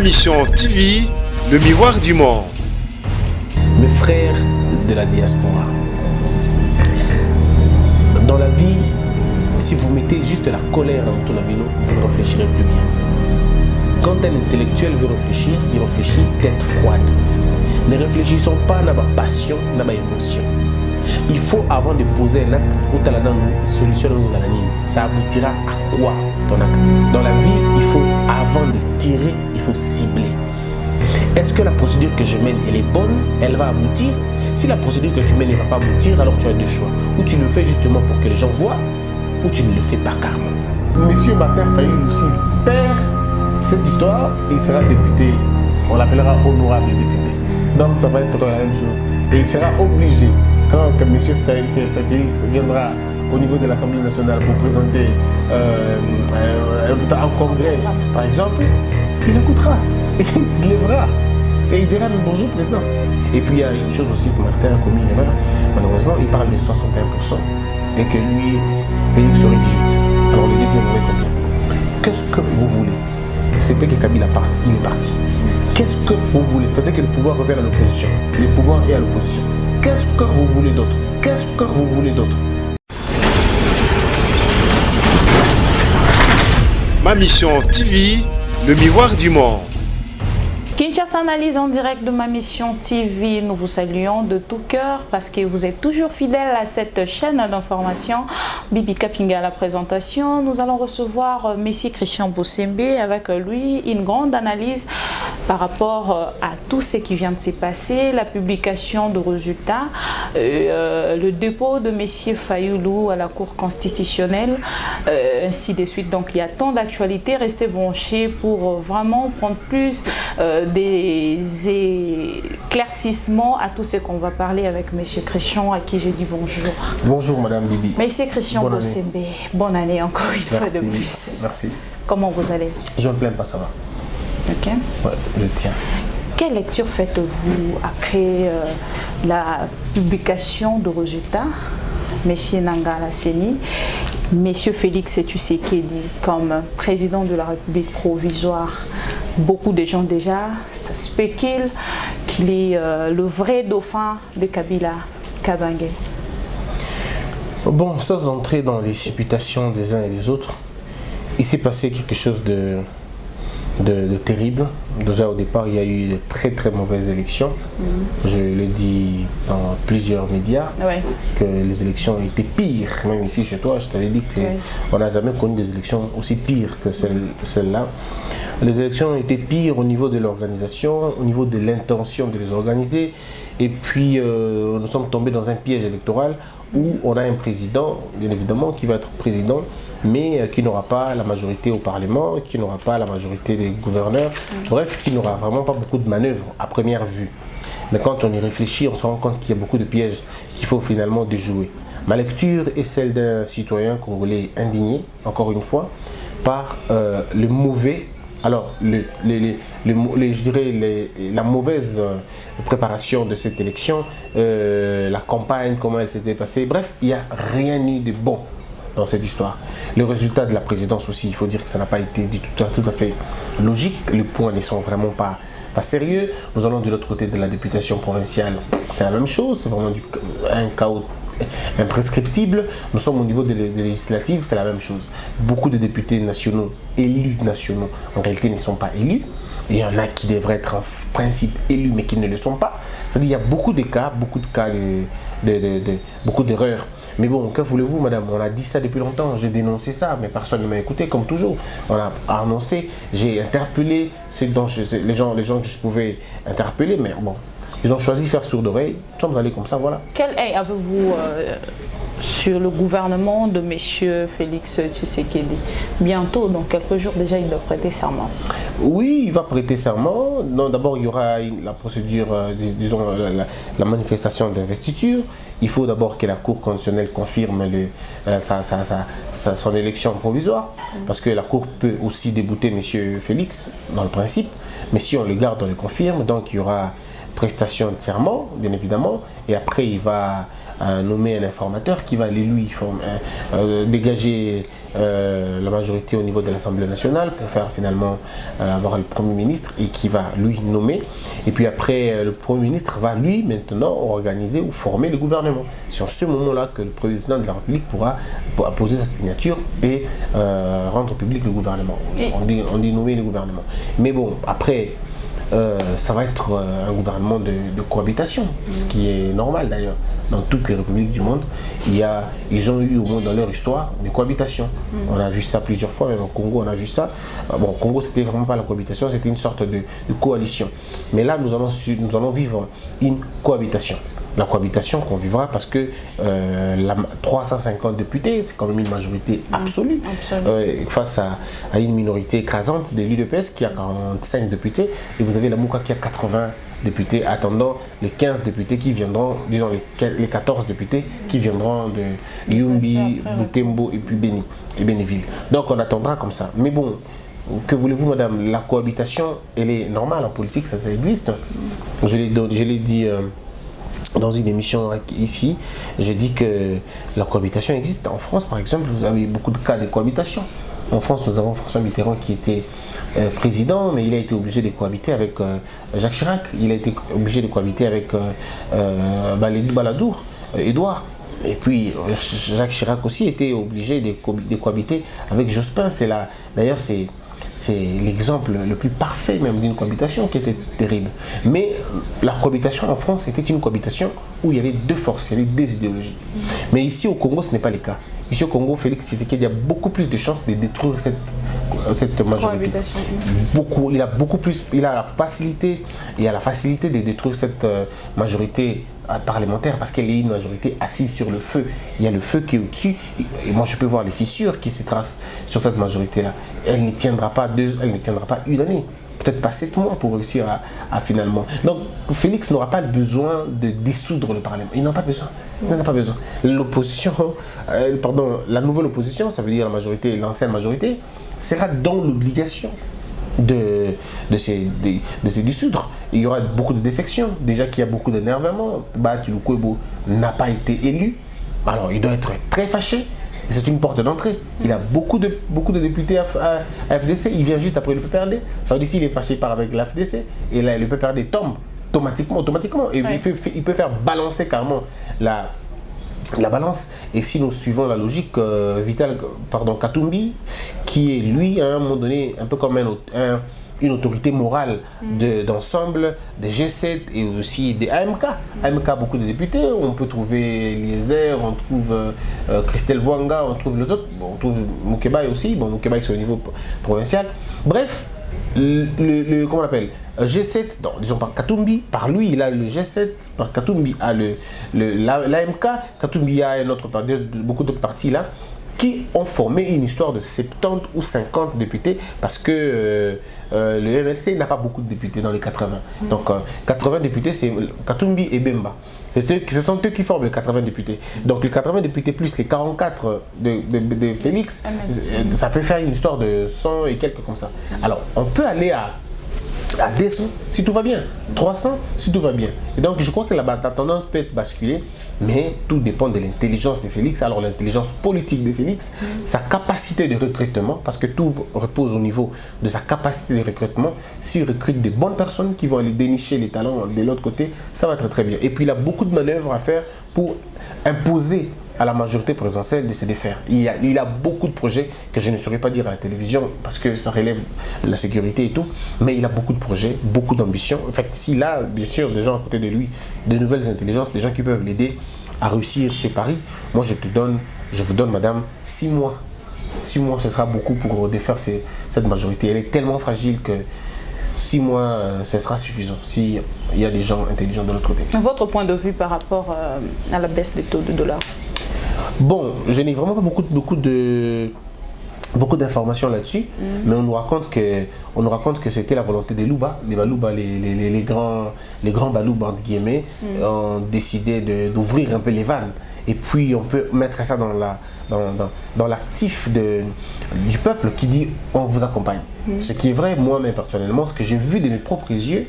Mission TV, le miroir du monde. Mes frères de la diaspora, dans la vie, si vous mettez juste la colère dans tout l'amino, vous ne réfléchirez plus bien. Quand un intellectuel veut réfléchir, il réfléchit tête froide. Ne réfléchissons pas à ma passion, à ma émotion. Il faut, avant de poser un acte, solutionner nos anonymes. Ça aboutira à quoi ton acte? Dans la vie, il faut, avant de tirer, il faut cibler. Est-ce que la procédure que je mène, elle est bonne? Elle va aboutir? Si la procédure que tu mènes ne va pas aboutir, alors tu as deux choix. Ou tu le fais justement pour que les gens voient, ou tu ne le fais pas carrément. Monsieur Martin Fayoul aussi perd cette histoire, il sera député. On l'appellera honorable député. Donc ça va être la même chose. Et il sera obligé, quand M. Félix viendra au niveau de l'Assemblée nationale pour présenter un congrès, par exemple, il écoutera, et il se lèvera, et il dira bonjour président. Et puis il y a une chose aussi que Martin a commis une erreur, malheureusement, il parle des 61%, et que lui, Félix aurait 18. Alors le deuxième aurait combien? Qu'est-ce que vous voulez? C'était que Kabila parte, il est parti. Qu'est-ce que vous voulez? C'était que le pouvoir revienne à l'opposition. Le pouvoir est à l'opposition. Qu'est-ce que vous voulez d'autre? Qu'est-ce que vous voulez d'autre? Ma Mission TV, le miroir du monde. Kinshasa Analyse en direct de Ma Mission TV. Nous vous saluons de tout cœur parce que vous êtes toujours fidèles à cette chaîne d'information. Bibi Kapinga à la présentation. Nous allons recevoir Messie Christian Bosembe avec lui une grande analyse par rapport à tout ce qui vient de se passer, la publication de résultats, le dépôt de Messie Fayoulou à la Cour constitutionnelle, ainsi de suite. Donc il y a tant d'actualités. Restez branchés pour vraiment prendre plus des éclaircissements à tout ce qu'on va parler avec M. Christian, à qui je dis bonjour. Bonjour Madame Bibi. M. Christian Bosembe, bonne année encore une fois de plus. Merci. Comment vous allez? Je ne me plains pas, ça va. Ok. Ouais, je tiens. Quelle lecture faites-vous après la publication de résultats? M. Nangala Seni, M. Félix Tshisekedi comme président de la République provisoire. Beaucoup de gens déjà spéculent qu'il est le vrai dauphin de Kabila, Kabange. Bon, sans entrer dans les supputations des uns et des autres, il s'est passé quelque chose de terrible. Déjà au départ, il y a eu de très très mauvaises élections. Je le dis dans plusieurs médias, que les élections étaient pires. Même ici chez toi, je t'avais dit qu'on n'a jamais connu des élections aussi pires que celle-là. Les élections étaient pires au niveau de l'organisation, au niveau de l'intention de les organiser. Et puis, nous sommes tombés dans un piège électoral où on a un président, bien évidemment, qui va être président, mais qui n'aura pas la majorité au Parlement, qui n'aura pas la majorité des gouverneurs, bref, qui n'aura vraiment pas beaucoup de manœuvres à première vue. Mais quand on y réfléchit, on se rend compte qu'il y a beaucoup de pièges qu'il faut finalement déjouer. Ma lecture est celle d'un citoyen congolais indigné, encore une fois, par le mauvais. Alors, je dirais la mauvaise préparation de cette élection, la campagne, comment elle s'était passée, bref, il n'y a rien eu de bon dans cette histoire. Le résultat de la présidence aussi, il faut dire que ça n'a pas été dit tout à fait logique. Les points ne sont vraiment pas sérieux. Nous allons de l'autre côté de la députation provinciale, c'est la même chose, c'est vraiment un chaos imprescriptible. Nous sommes au niveau des législatives, c'est la même chose. Beaucoup de députés nationaux, élus nationaux, en réalité ne sont pas élus. Il y en a qui devraient être en principe élus mais qui ne le sont pas. C'est-à-dire qu'il y a beaucoup de cas, beaucoup d'erreurs. Mais bon, que voulez-vous madame? On a dit ça depuis longtemps, j'ai dénoncé ça, mais personne ne m'a écouté comme toujours. On a annoncé, j'ai interpellé les gens que je pouvais interpeller, mais bon. Ils ont choisi de faire sourd d'oreille. Nous sommes allés comme ça, voilà. Quel œil avez-vous sur le gouvernement de M. Félix Tshisekedi? Bientôt, dans quelques jours déjà, il doit prêter serment. Oui, il va prêter serment. D'abord, il y aura la procédure, disons, la manifestation d'investiture. Il faut d'abord que la Cour constitutionnelle confirme son élection provisoire. Parce que la Cour peut aussi débouter M. Félix, dans le principe. Mais si on le garde, on le confirme. Donc, il y aura prestation de serment, bien évidemment, et après il va nommer un informateur qui va aller lui dégager la majorité au niveau de l'Assemblée nationale pour faire finalement avoir le Premier ministre et qui va lui nommer. Et puis après, le Premier ministre va lui maintenant organiser ou former le gouvernement. C'est en ce moment-là que le président de la République pourra poser sa signature et rendre public le gouvernement. On dit nommer le gouvernement. Mais bon, après, ça va être un gouvernement de cohabitation, ce qui est normal d'ailleurs. Dans toutes les républiques du monde, ils ont eu au moins dans leur histoire des cohabitations. On a vu ça plusieurs fois, même au Congo on a vu ça. Bon, au Congo c'était vraiment pas la cohabitation, c'était une sorte de coalition. Mais là nous allons vivre une cohabitation. La cohabitation qu'on vivra parce que 350 députés, c'est quand même une majorité absolue face à une minorité écrasante de l'UDPS qui a 45 députés et vous avez la Mouka qui a 80 députés attendant les 15 députés qui viendront, disons les 14 députés qui viendront de Yumbi, Butembo et puis Bénéville. Donc on attendra comme ça. Mais bon, que voulez-vous madame, la cohabitation elle est normale en politique, ça existe. Je l'ai dit dans une émission ici, je dis que la cohabitation existe. En France par exemple, vous avez beaucoup de cas de cohabitation. En France, nous avons François Mitterrand qui était président, mais il a été obligé de cohabiter avec Jacques Chirac. Il a été obligé de cohabiter avec Baladour, Édouard. Et puis Jacques Chirac aussi était obligé de cohabiter avec Jospin. D'ailleurs, c'est l'exemple le plus parfait même d'une cohabitation qui était terrible. Mais la cohabitation en France était une cohabitation où il y avait deux forces, il y avait des idéologies. Mais ici au Congo, ce n'est pas le cas. Ici au Congo, Félix Tshisekedi a beaucoup plus de chances de détruire cette majorité. Beaucoup, il a la facilité de détruire cette majorité parlementaire parce qu'elle est une majorité assise sur le feu. Il y a le feu qui est au-dessus et moi je peux voir les fissures qui se tracent sur cette majorité-là. Elle ne tiendra pas une année. Peut-être pas 7 mois pour réussir à finalement. Donc Félix n'aura pas besoin de dissoudre le Parlement. Il n'en a pas besoin. Il n'en a pas besoin. L'opposition, la nouvelle opposition, ça veut dire la majorité, l'ancienne majorité, sera dans l'obligation de se dissoudre. Il y aura beaucoup de défections. Déjà qu'il y a beaucoup d'énervement. Lukwebo n'a pas été élu. Alors il doit être très fâché. C'est une porte d'entrée. Il a beaucoup de députés à FDC. Il vient juste après le PPRD. Ça veut dire s'il est fâché par avec la FDC et là, le PPRD tombe automatiquement. Et il peut faire balancer carrément la balance. Et si nous suivons la logique, Katumbi, qui est lui à un moment donné un peu comme une autorité morale d'ensemble, des G7 et aussi des AMK. AMK, beaucoup de députés, on peut trouver Eliezer, on trouve Christelle Wanga, on trouve les autres, on trouve Moukebaï aussi, Moukebaï c'est au niveau provincial. Bref, comment on l'appelle, G7, disons par Katumbi, par lui il a le G7, par Katumbi a l'AMK, Katumbi a beaucoup d'autres partis là, qui ont formé une histoire de 70 ou 50 députés parce que le MLC n'a pas beaucoup de députés dans les 80. Donc 80 députés, c'est Katumbi et Bemba. Ce sont eux qui forment les 80 députés. Donc les 80 députés plus les 44 de Félix, ça peut faire une histoire de 100 et quelques comme ça. Alors on peut aller à 200 si tout va bien, 300 si tout va bien. Et donc je crois que la tendance peut être basculée, mais tout dépend de l'intelligence de Félix. Alors l'intelligence politique de Félix, sa capacité de recrutement, parce que tout repose au niveau de sa capacité de recrutement. S'il recrute des bonnes personnes qui vont aller dénicher les talents de l'autre côté, ça va être très bien. Et puis il a beaucoup de manœuvres à faire pour imposer à la majorité présidentielle de se défaire. Il a beaucoup de projets que je ne saurais pas dire à la télévision parce que ça relève de la sécurité et tout, mais il a beaucoup de projets, beaucoup d'ambition. En fait, s'il a bien sûr des gens à côté de lui, de nouvelles intelligences, des gens qui peuvent l'aider à réussir ses paris, moi je vous donne madame 6 mois. 6 mois, ce sera beaucoup pour défaire cette majorité. Elle est tellement fragile que 6 mois, ce sera suffisant s'il y a des gens intelligents de l'autre côté. Votre point de vue par rapport à la baisse des taux de dollar? Bon, je n'ai vraiment pas beaucoup d'informations là-dessus, mais on nous raconte que c'était la volonté des Louba, les grands Balouba entre guillemets, ont décidé d'ouvrir un peu les vannes. Et puis on peut mettre ça dans l'actif du peuple qui dit on vous accompagne. Ce qui est vrai, moi-même personnellement, ce que j'ai vu de mes propres yeux,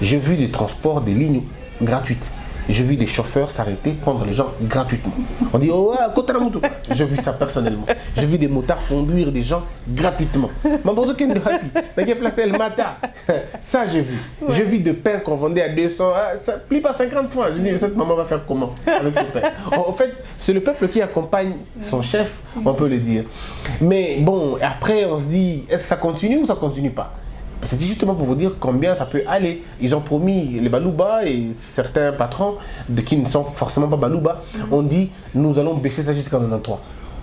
J'ai vu des transports, des lignes gratuites. J'ai vu des chauffeurs s'arrêter, prendre les gens gratuitement. On dit, oh, Kotaramutu. J'ai vu ça personnellement. J'ai vu des motards conduire des gens gratuitement. Ça, j'ai vu. J'ai vu de pain qu'on vendait à 200, ça plie pas 50 francs. Je me dis, cette maman va faire comment avec ce pain? En fait, c'est le peuple qui accompagne son chef, on peut le dire. Mais bon, après, on se dit, est-ce que ça continue ou ça continue pas? C'était justement pour vous dire combien ça peut aller. Ils ont promis les Balouba et certains patrons qui ne sont forcément pas Balouba ont dit nous allons baisser ça jusqu'à 93.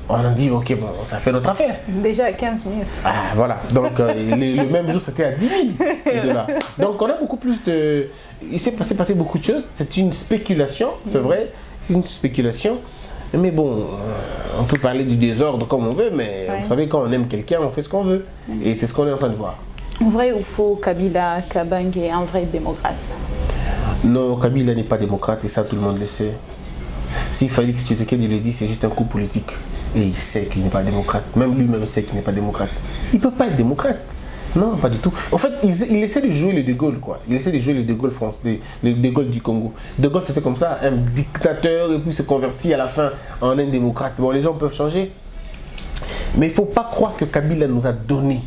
On a dit ok bon ça fait notre affaire. Déjà à 15 000. Ah voilà, donc le même jour c'était à 10 000 $. Donc on a beaucoup plus de... Il s'est passé beaucoup de choses. C'est une spéculation, c'est vrai, c'est une spéculation. Mais bon, on peut parler du désordre comme on veut, mais vous savez quand on aime quelqu'un on fait ce qu'on veut. Et c'est ce qu'on est en train de voir. Vrai ou faux, Kabila Kabange est un vrai démocrate? Non, Kabila n'est pas démocrate et ça tout le monde le sait. Si Félix Tshisekedi le dit, c'est juste un coup politique. Et il sait qu'il n'est pas démocrate. Même lui-même sait qu'il n'est pas démocrate. Il ne peut pas être démocrate. Non, pas du tout. En fait, il essaie de jouer le De Gaulle, quoi. Il essaie de jouer le De Gaulle français, le De Gaulle du Congo. De Gaulle, c'était comme ça, un dictateur, et puis se convertit à la fin en un démocrate. Bon, les gens peuvent changer. Mais il ne faut pas croire que Kabila nous a donné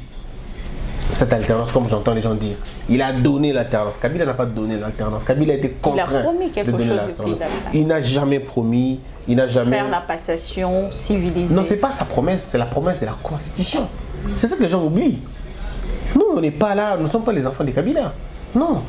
cette alternance, comme j'entends les gens dire. Il a donné l'alternance. Kabila n'a pas donné l'alternance. Kabila a été contraint de donner l'alternance. Il n'a jamais promis, il n'a jamais... Faire la passation civilisée. Non, ce n'est pas sa promesse, c'est la promesse de la Constitution. C'est ça que les gens oublient. Nous, on n'est pas là, nous ne sommes pas les enfants de Kabila. Non.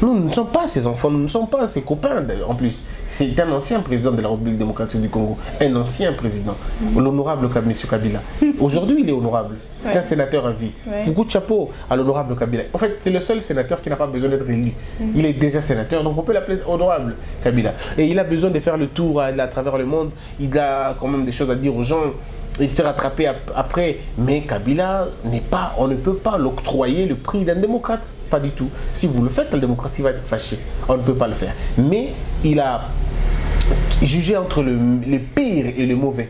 Nous ne sommes pas ses enfants, nous ne sommes pas ses copains en plus. C'est un ancien président de la République démocratique du Congo, un ancien président, l'honorable M. Kabila. Aujourd'hui, il est honorable, c'est un sénateur à vie. Beaucoup de chapeaux à l'honorable Kabila. En fait, c'est le seul sénateur qui n'a pas besoin d'être élu. Il est déjà sénateur, donc on peut l'appeler honorable Kabila. Et il a besoin de faire le tour à travers le monde, il a quand même des choses à dire aux gens. Il s'est rattrapé après, mais Kabila n'est pas, on ne peut pas l'octroyer le prix d'un démocrate, pas du tout. Si vous le faites, la démocratie va être fâchée. On ne peut pas le faire. Mais il a jugé entre le pire et le mauvais.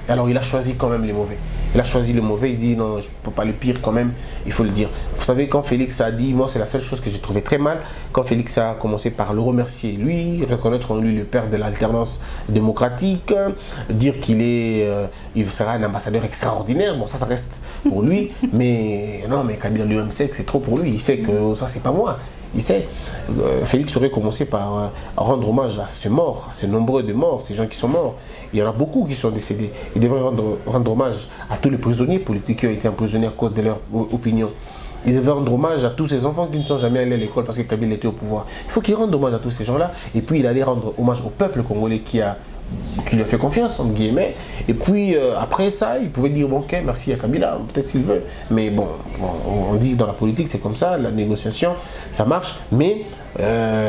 Alors il a choisi quand même les mauvais. Il a choisi le mauvais, il dit non, je ne peux pas le pire quand même, il faut le dire. Vous savez, quand Félix a dit, moi c'est la seule chose que j'ai trouvé très mal, quand Félix a commencé par le remercier, lui, reconnaître en lui le père de l'alternance démocratique, dire il sera un ambassadeur extraordinaire, bon ça reste pour lui, mais non, mais Kabila lui-même sait que c'est trop pour lui, il sait que ça c'est pas moi. Il sait, Félix aurait commencé par rendre hommage à ces morts, à ces nombreux de morts, ces gens qui sont morts. Il y en a beaucoup qui sont décédés. Il devrait rendre hommage à tous les prisonniers politiques qui ont été emprisonnés à cause de leur opinion. Il devrait rendre hommage à tous ces enfants qui ne sont jamais allés à l'école parce que Kabila était au pouvoir. Il faut qu'il rende hommage à tous ces gens-là. Et puis il allait rendre hommage au peuple congolais qui lui a fait confiance, entre guillemets. Et puis après ça, il pouvait dire bon, ok, merci à Kabila, peut-être s'il veut. Mais bon, on dit dans la politique, c'est comme ça, la négociation, ça marche. Mais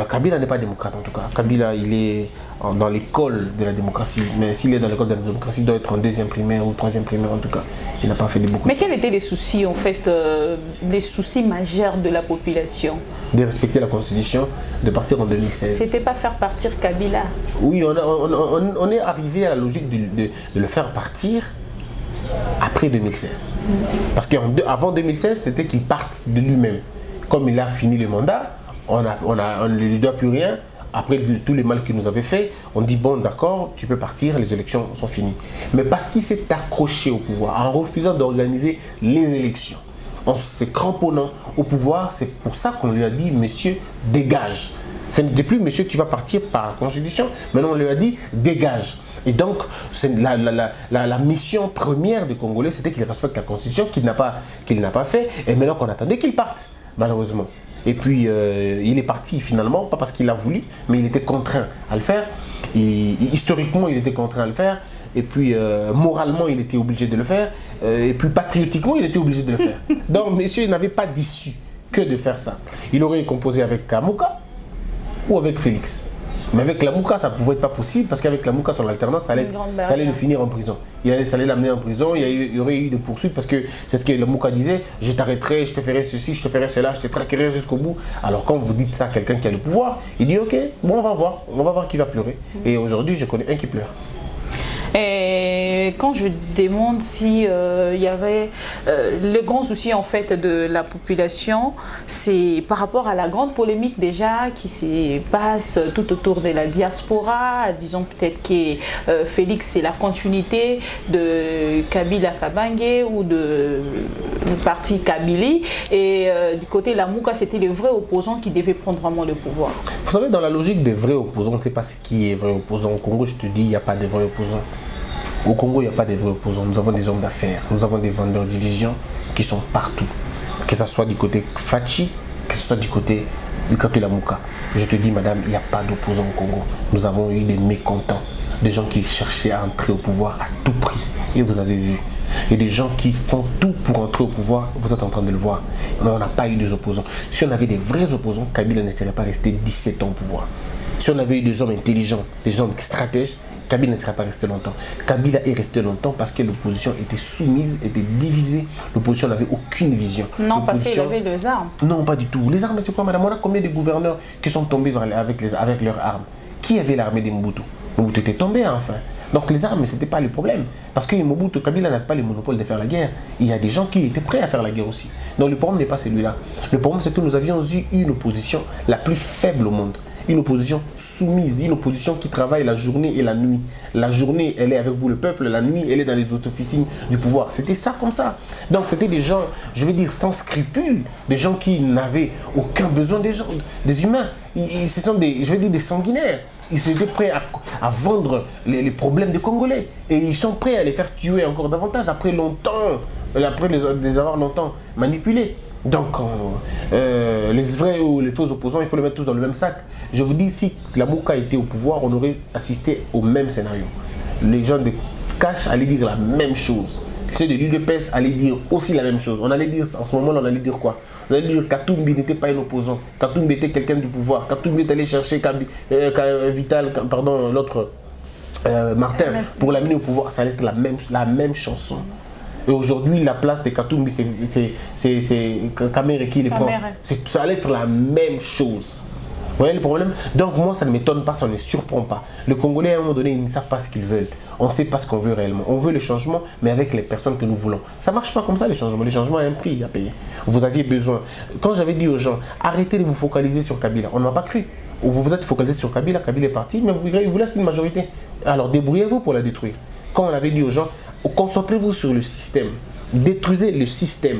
Kabila n'est pas démocrate en tout cas. Kabila, il est dans l'école de la démocratie. Mais s'il est dans l'école de la démocratie, il doit être en deuxième primaire ou troisième primaire en tout cas. Il n'a pas fait beaucoup. Mais quels étaient les soucis en fait, les soucis majeurs de la population? De respecter la Constitution, de partir en 2016. C'était pas faire partir Kabila? Oui, on est arrivé à la logique de le faire partir après 2016. Parce qu'avant 2016, c'était qu'il parte de lui-même. Comme il a fini le mandat, on ne lui doit plus rien. Après tous les mal qu'il nous avait fait, on dit bon d'accord, tu peux partir, les élections sont finies. Mais parce qu'il s'est accroché au pouvoir, en refusant d'organiser les élections, en se cramponnant au pouvoir, c'est pour ça qu'on lui a dit monsieur, dégage. Ce n'était plus monsieur, tu vas partir par la Constitution, maintenant on lui a dit dégage. Et donc, la mission première des Congolais, c'était qu'il respecte la Constitution, qu'il n'a pas fait, et maintenant qu'on attendait qu'il parte, malheureusement. Et puis, il est parti finalement, pas parce qu'il a voulu, mais il était contraint à le faire. Historiquement, il était contraint à le faire. Et puis, moralement, il était obligé de le faire. Et puis, patriotiquement, il était obligé de le faire. Donc, monsieur, il n'avait pas d'issue que de faire ça. Il aurait composé avec Kamouka ou avec Félix. Mais avec la Mouka, ça ne pouvait être pas possible parce qu'avec la Mouka, son alternance, ça allait le finir en prison. Ça allait l'amener en prison, il y aurait eu des poursuites parce que c'est ce que la Mouka disait, je t'arrêterai, je te ferai ceci, je te ferai cela, je te traquerai jusqu'au bout. Alors quand vous dites ça à quelqu'un qui a le pouvoir, il dit ok, bon on va voir qui va pleurer. Et aujourd'hui, je connais un qui pleure. Et quand je demande si il y avait le grand souci en fait de la population, c'est par rapport à la grande polémique déjà qui se passe tout autour de la diaspora. Disons peut-être que Félix c'est la continuité de Kabila Kabange ou du parti Kabili, et du côté Lamuka c'était les vrais opposants qui devaient prendre vraiment le pouvoir. Vous savez, dans la logique des vrais opposants, on ne sait pas ce qui est vrai opposant. Au Congo, je te dis, il n'y a pas de vrais opposants. Au Congo, il n'y a pas de vrais opposants. Nous avons des hommes d'affaires, nous avons des vendeurs d'illusions qui sont partout. Que ce soit du côté Fachi, que ce soit du côté Lamuka. Je te dis, madame, il n'y a pas d'opposants au Congo. Nous avons eu des mécontents, des gens qui cherchaient à entrer au pouvoir à tout prix. Et vous avez vu. Et des gens qui font tout pour entrer au pouvoir, vous êtes en train de le voir. Mais on n'a pas eu des opposants. Si on avait des vrais opposants, Kabila ne serait pas resté 17 ans au pouvoir. Si on avait eu des hommes intelligents, des hommes stratèges, Kabila ne serait pas resté longtemps. Kabila est resté longtemps parce que l'opposition était soumise, était divisée. L'opposition n'avait aucune vision. Non, parce qu'il avait les armes. Non, pas du tout. Les armes, c'est quoi, madame? On a combien de gouverneurs qui sont tombés avec leurs armes? Qui avait l'armée de Mobutu? Mobutu était tombé, enfin. Donc les armes, ce n'était pas le problème. Parce que Mobutu, Kabila n'avait pas le monopole de faire la guerre. Il y a des gens qui étaient prêts à faire la guerre aussi. Donc le problème n'est pas celui-là. Le problème, c'est que nous avions eu une opposition la plus faible au monde. Une opposition soumise, une opposition qui travaille la journée et la nuit. La journée, elle est avec vous, le peuple. La nuit, elle est dans les autres officines du pouvoir. C'était ça comme ça. Donc c'était des gens, je veux dire, sans scrupules. Des gens qui n'avaient aucun besoin des humains. Ce sont des, je veux dire, des sanguinaires. Ils étaient prêts à vendre les problèmes des Congolais. Et ils sont prêts à les faire tuer encore davantage après les avoir longtemps manipulés. Donc, les vrais ou les faux opposants, il faut les mettre tous dans le même sac. Je vous dis, si Lamuka était au pouvoir, on aurait assisté au même scénario. Les gens de Cash allaient dire la même chose. Ceux de l'UDPS allaient dire aussi la même chose. On allait dire, en ce moment-là, on allait dire quoi? On allait dire que Katumbi n'était pas un opposant. Katumbi était quelqu'un du pouvoir. Katumbi est allé chercher l'autre Martin, pour l'amener au pouvoir. Ça allait être la même chanson. Et aujourd'hui, la place de Katumbi, c'est Kamere qui les prend. Ça allait être la même chose. Vous voyez le problème? Donc moi, ça ne m'étonne pas, ça ne me surprend pas. Les Congolais, à un moment donné, ils ne savent pas ce qu'ils veulent. On ne sait pas ce qu'on veut réellement. On veut le changement, mais avec les personnes que nous voulons. Ça ne marche pas comme ça, les changements. Les changements ont un prix à payer. Vous aviez besoin. Quand j'avais dit aux gens, arrêtez de vous focaliser sur Kabila, on ne m'a pas cru. Vous vous êtes focalisé sur Kabila, Kabila est parti, mais vous laissez une majorité. Alors débrouillez-vous pour la détruire. Quand on avait dit aux gens, concentrez-vous sur le système. Détruisez le système.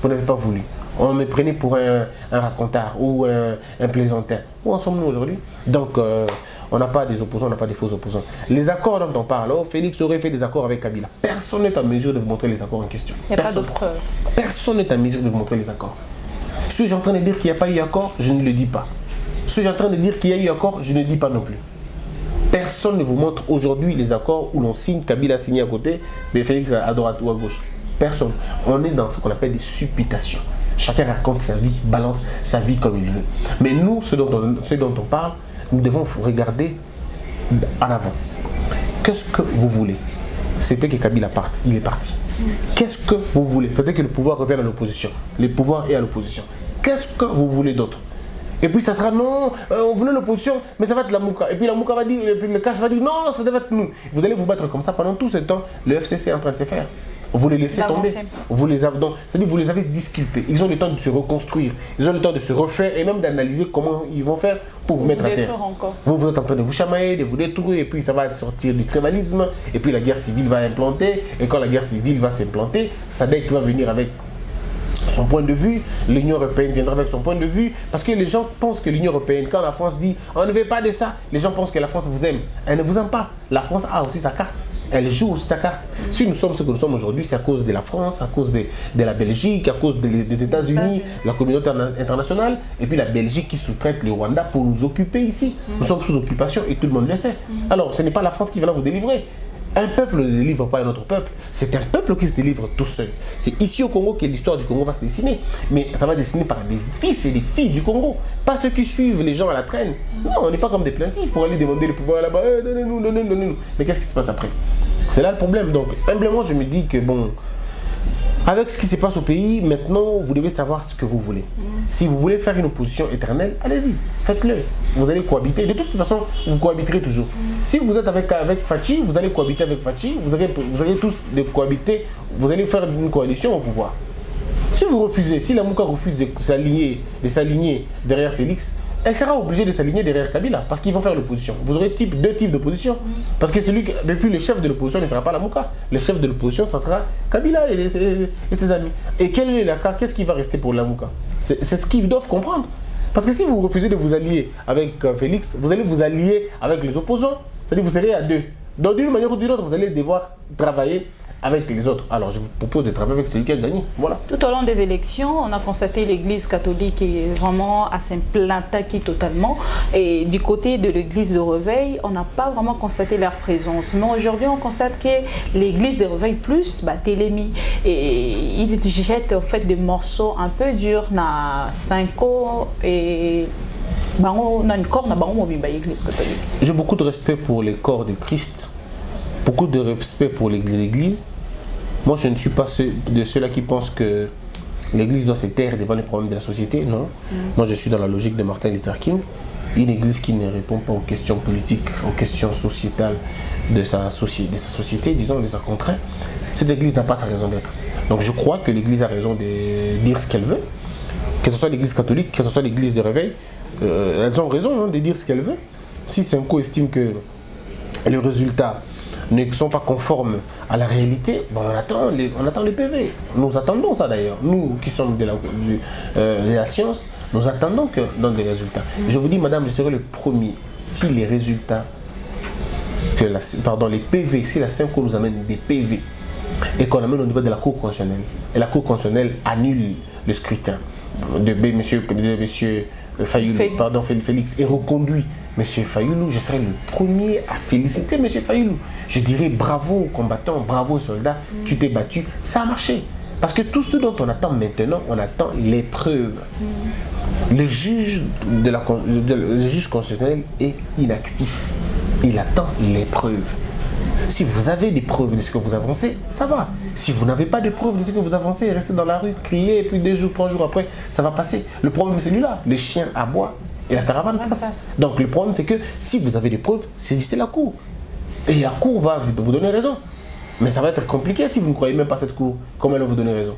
Vous n'avez pas voulu. On me prenait pour un racontard ou un plaisantin. Où en sommes-nous aujourd'hui? Donc, on n'a pas des opposants, on n'a pas des faux opposants. Les accords dont on parle, Félix aurait fait des accords avec Kabila. Personne n'est en mesure de vous montrer les accords en question. Il n'y a pas de preuves. Personne n'est en mesure de vous montrer les accords. Suis-je en train de dire qu'il n'y a pas eu accord? Je ne le dis pas. Suis-je en train de dire qu'il y a eu accord? Je ne le dis pas non plus. Personne ne vous montre aujourd'hui les accords où l'on signe, Kabila a signé à côté, mais Félix à droite ou à gauche. Personne. On est dans ce qu'on appelle des supputations. Chacun raconte sa vie, balance sa vie comme il veut. Mais nous, ce dont on parle, nous devons regarder en avant. Qu'est-ce que vous voulez? C'était que Kabila parte, il est parti. Qu'est-ce que vous voulez? C'était que le pouvoir revienne à l'opposition. Le pouvoir est à l'opposition. Qu'est-ce que vous voulez d'autre? Et puis ça sera non, on voulait l'opposition, mais ça va être la Mouka. Et puis la Mouka va dire, et puis le Cash va dire non, ça devait être nous. Vous allez vous battre comme ça pendant tout ce temps. Le FCC est en train de se faire. Vous les laissez tomber. C'est-à-dire vous les avez disculpés. Ils ont le temps de se reconstruire. Ils ont le temps de se refaire et même d'analyser comment ils vont faire pour vous mettre à terre. Vous êtes en train de vous chamailler, de vous détruire, et puis ça va sortir du tribalisme. Et puis la guerre civile va implanter. Et quand la guerre civile va s'implanter, Sadek va venir avec son point de vue, l'Union européenne viendra avec son point de vue, parce que les gens pensent que l'Union européenne, quand la France dit on ne veut pas de ça, les gens pensent que la France vous aime. Elle ne vous aime pas. La France a aussi sa carte. Elle joue aussi sa carte. Si nous sommes ce que nous sommes aujourd'hui, c'est à cause de la France, à cause de la Belgique, à cause des États-Unis, la communauté internationale, et puis la Belgique qui sous-traite le Rwanda pour nous occuper ici. Nous sommes sous occupation et tout le monde le sait. Alors, ce n'est pas la France qui va vous délivrer. Un peuple ne délivre pas un autre peuple. C'est un peuple qui se délivre tout seul. C'est ici au Congo que l'histoire du Congo va se dessiner. Mais ça va se dessiner par des fils et des filles du Congo. Pas ceux qui suivent les gens à la traîne. Non, on n'est pas comme des plaintifs pour aller demander le pouvoir là-bas. Donnez-nous, donnez-nous, donnez-nous. Mais qu'est-ce qui se passe après? C'est là le problème. Donc, humblement, je me dis que bon, Avec ce qui se passe au pays, maintenant, vous devez savoir ce que vous voulez. Si vous voulez faire une opposition éternelle, allez-y, faites-le. Vous allez cohabiter. De toute façon, vous cohabiterez toujours. Si vous êtes avec Fachi, vous allez cohabiter avec Fachi. Vous allez tous cohabiter. Vous allez faire une coalition au pouvoir. Si vous refusez, si la Mouka refuse de s'aligner derrière Félix, elle sera obligée de s'aligner derrière Kabila parce qu'ils vont faire l'opposition. Vous aurez deux types d'opposition. Parce que depuis le chef de l'opposition ne sera pas la Mouka. Le chef de l'opposition, ça sera Kabila et ses amis. Et quel est l'accord? Qu'est-ce qui va rester pour la Mouka? C'est ce qu'ils doivent comprendre. Parce que si vous refusez de vous allier avec Félix, vous allez vous allier avec les opposants. C'est-à-dire que vous serez à deux. Donc d'une manière ou d'une autre, vous allez devoir travailler avec les autres. Alors je vous propose de travailler avec celui qui a gagné. Voilà. Tout au long des élections, on a constaté l'église catholique est vraiment à s'implanter totalement. Et du côté de l'église de Réveil, on n'a pas vraiment constaté leur présence. Mais aujourd'hui, on constate que l'église de Réveil plus, Télémi, et ils jettent en fait des morceaux un peu durs na Cinco et j'ai beaucoup de respect pour les corps de Christ, beaucoup de respect pour l'église. Moi, je ne suis pas de ceux-là qui pensent que l'église doit se taire devant les problèmes de la société, non. Moi, je suis dans la logique de Martin Luther King. Une église qui ne répond pas aux questions politiques, aux questions sociétales de sa société, disons, de sa contrainte, cette église n'a pas sa raison d'être. Donc, je crois que l'église a raison de dire ce qu'elle veut, que ce soit l'église catholique, que ce soit l'église de Réveil. Elles ont raison de dire ce qu'elles veulent. Si Cinco estime que les résultats ne sont pas conformes à la réalité, on attend les PV. Nous attendons ça d'ailleurs. Nous qui sommes de la science, nous attendons que donne des résultats. Je vous dis, madame, je serai le premier si les résultats, les PV, si la Cinco nous amène des PV et qu'on amène au niveau de la Cour constitutionnelle, et la Cour constitutionnelle annule le scrutin de monsieur Félix et reconduit M. Fayoulou, je serai le premier à féliciter M. Fayoulou. Je dirais bravo aux combattants, bravo aux soldats, tu t'es battu, ça a marché. Parce que tout ce dont on attend maintenant, on attend les preuves. Le juge constitutionnel est inactif. Il attend les preuves. Si vous avez des preuves de ce que vous avancez, ça va. Si vous n'avez pas de preuves de ce que vous avancez, restez dans la rue, criez, et puis 2 jours, 3 jours après, ça va passer. Le problème, c'est celui-là. Les chiens aboient et la caravane passe. Donc le problème, c'est que si vous avez des preuves, saisissez la cour. Et la cour va vous donner raison. Mais ça va être compliqué si vous ne croyez même pas cette cour. Comment elle va vous donner raison?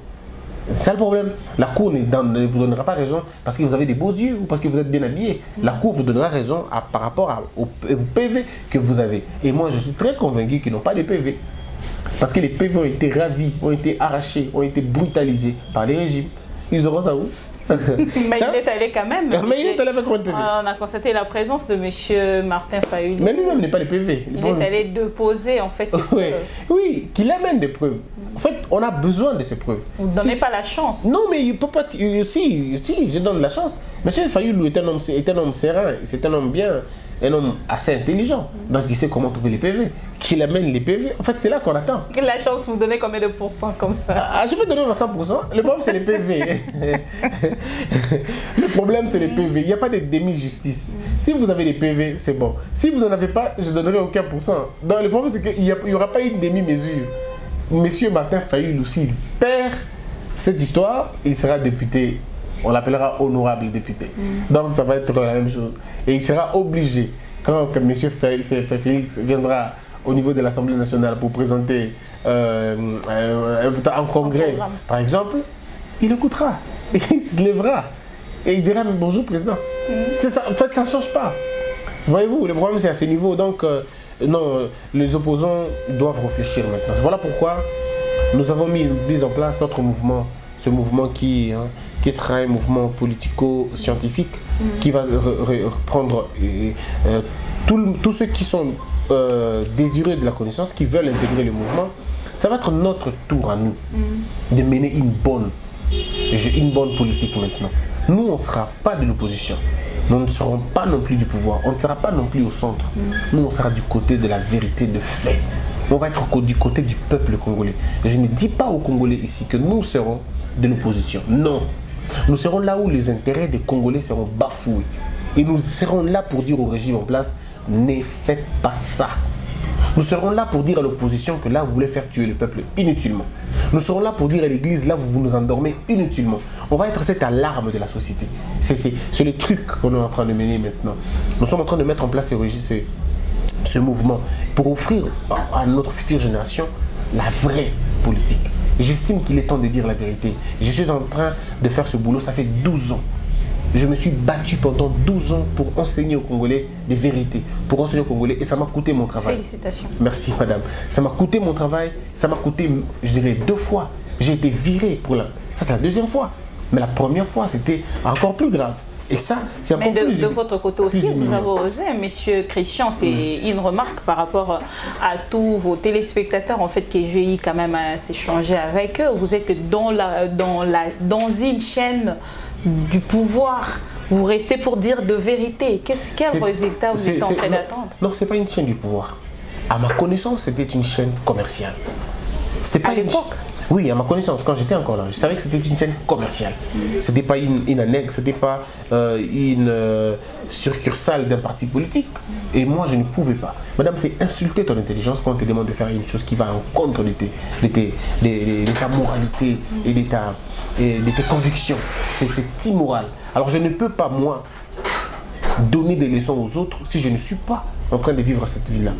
C'est ça le problème. La cour ne vous donnera pas raison parce que vous avez des beaux yeux ou parce que vous êtes bien habillé. La cour vous donnera raison par rapport au PV que vous avez. Et moi, je suis très convaincu qu'ils n'ont pas de PV. Parce que les PV ont été ravis, ont été arrachés, ont été brutalisés par les régimes. Ils auront ça où? Mais il est allé quand même. Mais il est allé avec combien de PV? On a constaté la présence de M. Martin Fayoulou. Mais lui-même n'est pas les PV. Il est allé déposer en fait ses preuves. Oui, qu'il amène des preuves. En fait, on a besoin de ces preuves. Vous ne donnez pas la chance. Non, mais il peut pas. Si, je donne la chance. M. Fayoulou est un homme serein, c'est un homme bien, un homme assez intelligent. Donc il sait comment trouver les PV. Qu'il amène les PV. En fait, c'est là qu'on attend. La chance, vous donnez combien de pourcents comme ça? Je peux donner 100%. Le problème, c'est les PV. Le problème, c'est les PV. Il n'y a pas de demi-justice. Si vous avez des PV, c'est bon. Si vous n'en avez pas, je ne donnerai aucun pourcent. Donc le problème, c'est qu'il n'y aura pas une demi-mesure. Monsieur Martin Fayoulou, s'il perd cette histoire, il sera député. On l'appellera honorable député. Donc ça va être la même chose. Et il sera obligé, quand monsieur Félix viendra au niveau de l'Assemblée nationale pour présenter un congrès, par exemple, il écoutera. Et il se lèvera. Et il dira bonjour président. C'est ça. En fait, ça ne change pas. Voyez-vous, le problème c'est à ce niveau. Donc, non, les opposants doivent réfléchir maintenant. Voilà pourquoi nous avons mis en place notre mouvement. Ce mouvement qui sera un mouvement politico-scientifique qui va reprendre tous ceux qui sont désireux de la connaissance, qui veulent intégrer le mouvement. Ça va être notre tour à nous de mener une bonne politique maintenant. Nous, on ne sera pas de l'opposition. Nous ne serons pas non plus du pouvoir. On ne sera pas non plus au centre. Nous, on sera du côté de la vérité, de fait. On va être du côté du peuple congolais. Je ne dis pas aux Congolais ici que nous serons de l'opposition. Non. Nous serons là où les intérêts des Congolais seront bafoués. Et nous serons là pour dire au régime en place, ne faites pas ça. Nous serons là pour dire à l'opposition que là, vous voulez faire tuer le peuple inutilement. Nous serons là pour dire à l'Église, là, vous nous endormez inutilement. On va être cette alarme de la société. C'est le truc qu'on est en train de mener maintenant. Nous sommes en train de mettre en place ce mouvement pour offrir à notre future génération la vraie politique. J'estime qu'il est temps de dire la vérité. Je suis en train de faire ce boulot, ça fait 12 ans. Je me suis battu pendant 12 ans pour enseigner aux Congolais des vérités, pour enseigner aux Congolais, et ça m'a coûté mon travail. Félicitations. Merci madame. Ça m'a coûté mon travail, ça m'a coûté, je dirais, 2 fois. J'ai été viré pour la... Ça c'est la 2e fois. Mais la première fois, c'était encore plus grave. Et ça, c'est encore plus... Mais de votre côté aussi, vous avez osé, monsieur Christian, c'est une remarque par rapport à tous vos téléspectateurs, en fait, que j'ai eu quand même à s'échanger avec eux. Vous êtes dans une chaîne du pouvoir. Vous restez pour dire de vérité. Quel résultat vous êtes en train d'attendre? Non, ce n'est pas une chaîne du pouvoir. À ma connaissance, c'était une chaîne commerciale. C'était pas à l'époque? Oui, à ma connaissance, quand j'étais encore là, je savais que c'était une chaîne commerciale. Ce n'était pas une annexe, ce n'était pas une succursale d'un parti politique. Et moi, je ne pouvais pas. Madame, c'est insulter ton intelligence quand on te demande de faire une chose qui va en contre de ta moralité et de tes convictions. C'est immoral. Alors, je ne peux pas, moi, donner des leçons aux autres si je ne suis pas en train de vivre cette vie-là.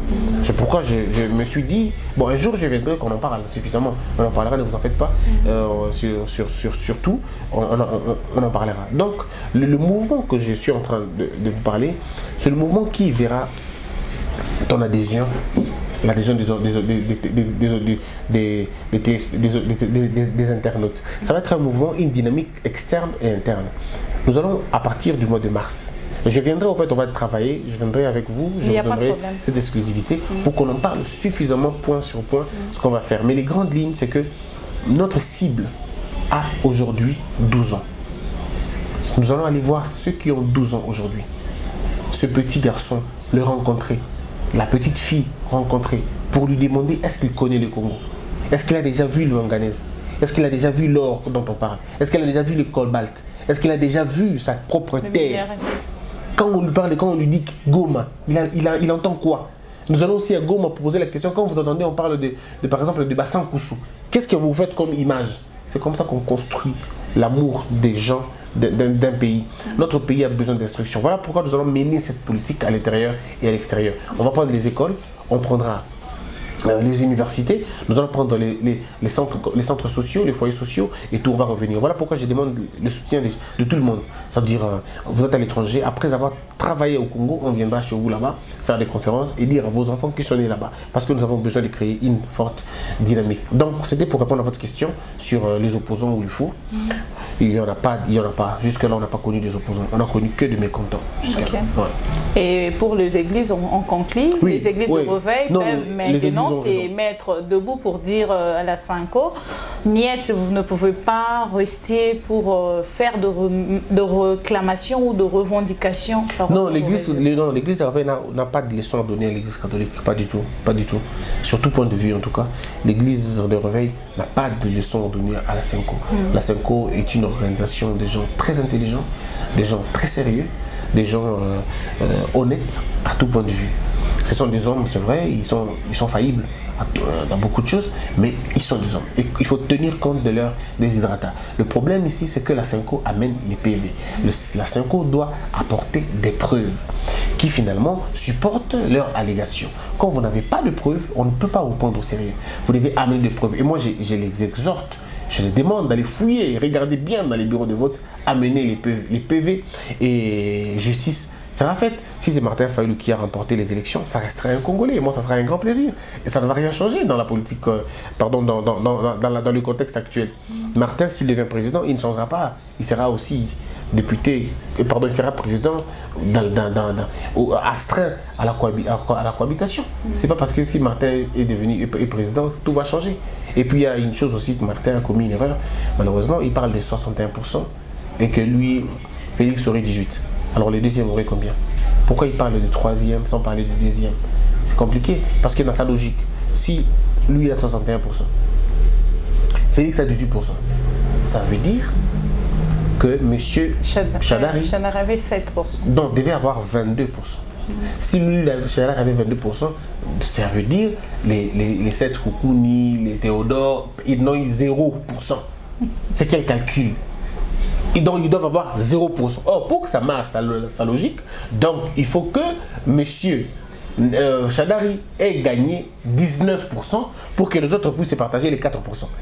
C'est pourquoi je me suis dit, bon, un jour je viendrai qu'on en parle suffisamment. On en parlera, ne vous en faites pas. Surtout, on en parlera. Donc, le mouvement que je suis en train de vous parler, c'est le mouvement qui verra ton adhésion, l'adhésion des internautes. Ça va être un mouvement, une dynamique externe et interne. Nous allons, à partir du mois de mars, je viendrai, en fait, on va travailler, je viendrai avec vous, je vous donnerai cette exclusivité pour qu'on en parle suffisamment point sur point ce qu'on va faire. Mais les grandes lignes, c'est que notre cible a aujourd'hui 12 ans. Nous allons aller voir ceux qui ont 12 ans aujourd'hui. Ce petit garçon, le rencontrer, la petite fille rencontrer, pour lui demander est-ce qu'il connaît le Congo? Est-ce qu'il a déjà vu le manganèse? Est-ce qu'il a déjà vu l'or dont on parle? Est-ce qu'il a déjà vu le cobalt? Est-ce qu'il a déjà vu sa propre terre? Quand on lui parle et quand on lui dit Goma, il entend quoi? Nous allons aussi à Goma poser la question, quand vous entendez, on parle par exemple de Bassan Koussou. Qu'est-ce que vous faites comme image? C'est comme ça qu'on construit l'amour des gens d'un pays. Notre pays a besoin d'instruction. Voilà pourquoi nous allons mener cette politique à l'intérieur et à l'extérieur. On va prendre les écoles, on prendra les universités, nous allons prendre les centres sociaux, les foyers sociaux et tout, on va revenir. Voilà pourquoi je demande le soutien de tout le monde. Ça veut dire, vous êtes à l'étranger, après avoir travaillé au Congo, on viendra chez vous là-bas, faire des conférences et dire à vos enfants qui sont nés là-bas. Parce que nous avons besoin de créer une forte dynamique. Donc, c'était pour répondre à votre question sur les opposants ou les faux. Il n'y en a pas. Jusque-là, on n'a pas connu des opposants. On n'a connu que des mécontents. Okay. Ouais. Et pour les églises, on conclut. Oui, les églises de réveil peuvent maintenant se mettre debout pour dire à la Cinco, niet, vous ne pouvez pas rester pour faire de réclamations ou de revendications. Non, l'église n'a pas de leçon à donner à l'église catholique. Pas du tout. Pas du tout. Sur tout point de vue, en tout cas. L'église de réveil n'a pas de leçon à donner à la Cinco. La Cinco est une organisation de gens très intelligents, des gens très sérieux, des gens honnêtes à tout point de vue. Ce sont des hommes, c'est vrai, ils sont faillibles dans beaucoup de choses, mais ils sont des hommes. Et il faut tenir compte de leur déshydratat. Le problème ici, c'est que la Cinco amène les PV. La Cinco doit apporter des preuves qui finalement supportent leurs allégations. Quand vous n'avez pas de preuves, on ne peut pas vous prendre au sérieux. Vous devez amener des preuves. Et moi, je les exhorte, je les demande d'aller fouiller, regarder bien dans les bureaux de vote, amener les PV et justice sera faite. Si c'est Martin Fayulu qui a remporté les élections, ça restera un Congolais. Moi, ça sera un grand plaisir. Et ça ne va rien changer dans la politique, dans le contexte actuel. Martin, s'il devient président, il ne changera pas. Il sera aussi député, il sera président astreint à la cohabitation. C'est pas parce que si Martin est président, tout va changer. Et puis il y a une chose aussi, que Martin a commis une erreur. Malheureusement, il parle des 61% et que lui, Félix aurait 18%. Alors le deuxième aurait combien? Pourquoi il parle du troisième sans parler du deuxième? C'est compliqué, parce que dans sa logique, si lui il a 61%, Félix a 18%, ça veut dire que M. Chadari avait 7%. donc devait avoir 22%. Si lui, Chadari avait 22%, ça veut dire les 7 Koukouni, les Théodore, ils n'ont eu 0%. C'est quel calcul? Ils doivent avoir 0%. Or, pour que ça marche, sa logique, donc il faut que monsieur Chadari ait gagné 19% pour que les autres puissent se partager les 4%,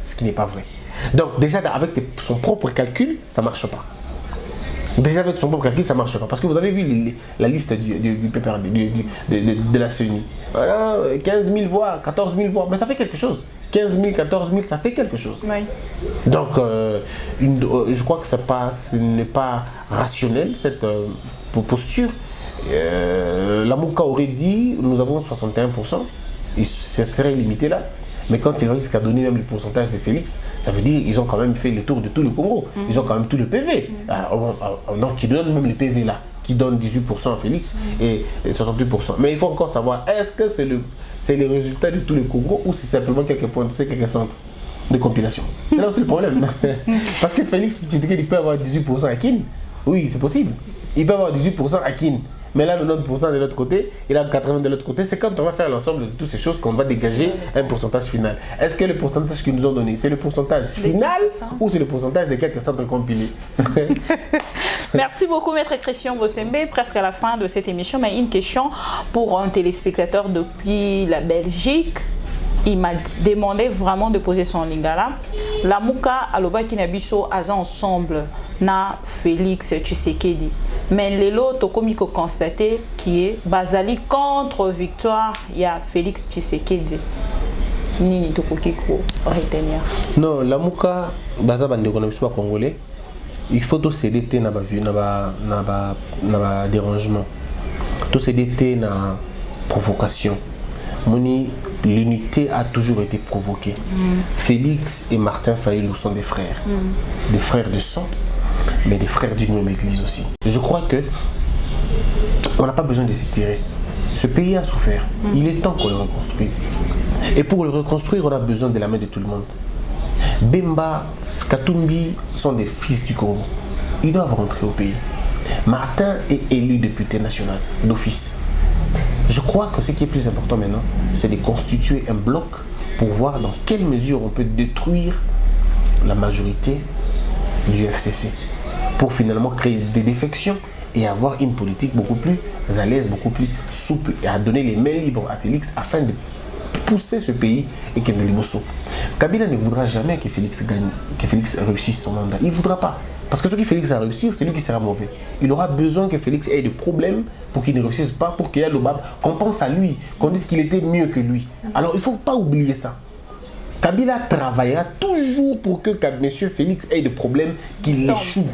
ce qui n'est pas vrai. Donc déjà avec son propre calcul, ça ne marche pas. Déjà avec son propre calcul, ça ne marche pas. Parce que vous avez vu la liste du PPRD, de la CENI. Voilà, 15 000 voix, 14 000 voix, mais ça fait quelque chose. 15 000, 14 000, ça fait quelque chose. Oui. Donc, je crois que ce n'est pas rationnel, cette posture. La Mouka aurait dit, nous avons 61%, et ça serait limité là. Mais quand il risque à donner même le pourcentage de Félix, ça veut dire qu'ils ont quand même fait le tour de tout le Congo. Ils ont quand même tout le PV. Donc ils donnent même le PV là, qui donne 18% à Félix et 68%. Mais il faut encore savoir, est-ce que c'est le résultat de tout le Congo ou c'est simplement quelques points, c'est quelques centres de compilation? C'est là aussi le problème. Parce que Félix, tu dis qu'il peut avoir 18% à Kin. Oui, c'est possible. Il peut avoir 18% à Kin. Mais là, 90% de l'autre côté, il a 80% de l'autre côté. C'est quand on va faire l'ensemble de toutes ces choses qu'on va dégager un pourcentage final. Est-ce que le pourcentage qu'ils nous ont donné, c'est le pourcentage final ou c'est le pourcentage des quelques centres compilés? Merci beaucoup, Maître Christian Bossembe. Presque à la fin de cette émission, mais une question pour un téléspectateur depuis la Belgique. Il m'a demandé vraiment de poser son lingala. La Mouka aloba kinabiso aza ensemble na Félix Tshisekedi. Mais l'élo tokomi ko constaté qui est Bazali contre victoire ya Félix Tshisekedi. Nini tokoki ko retenir? Non, la Mouka baza bande ko na biso ba congolais. Il faut to céder na ba vue na ba dérangement. To céder na provocation. Moni, l'unité a toujours été provoquée. Félix et Martin Fayulu sont des frères de sang, mais des frères d'une même église aussi. Je crois que on n'a pas besoin de s'y tirer. Ce pays a souffert. Il est temps qu'on le reconstruise. Et pour le reconstruire, on a besoin de la main de tout le monde. Bemba, Katumbi sont des fils du Congo. Ils doivent rentrer au pays. Martin est élu député national d'office. Je crois que ce qui est plus important maintenant, c'est de constituer un bloc pour voir dans quelle mesure on peut détruire la majorité du FCC pour finalement créer des défections et avoir une politique beaucoup plus à l'aise, beaucoup plus souple et à donner les mains libres à Félix afin de pousser ce pays et qu'il ne l'immosso. Kabila ne voudra jamais que Félix gagne, que Félix réussisse son mandat. Il ne voudra pas. Parce que ce que Félix a réussi, c'est lui qui sera mauvais. Il aura besoin que Félix ait des problèmes pour qu'il ne réussisse pas, pour qu'il y ait le bab, qu'on pense à lui, qu'on dise qu'il était mieux que lui. Alors il ne faut pas oublier ça. Kabila travaillera toujours pour que M. Félix ait des problèmes, qu'il échoue.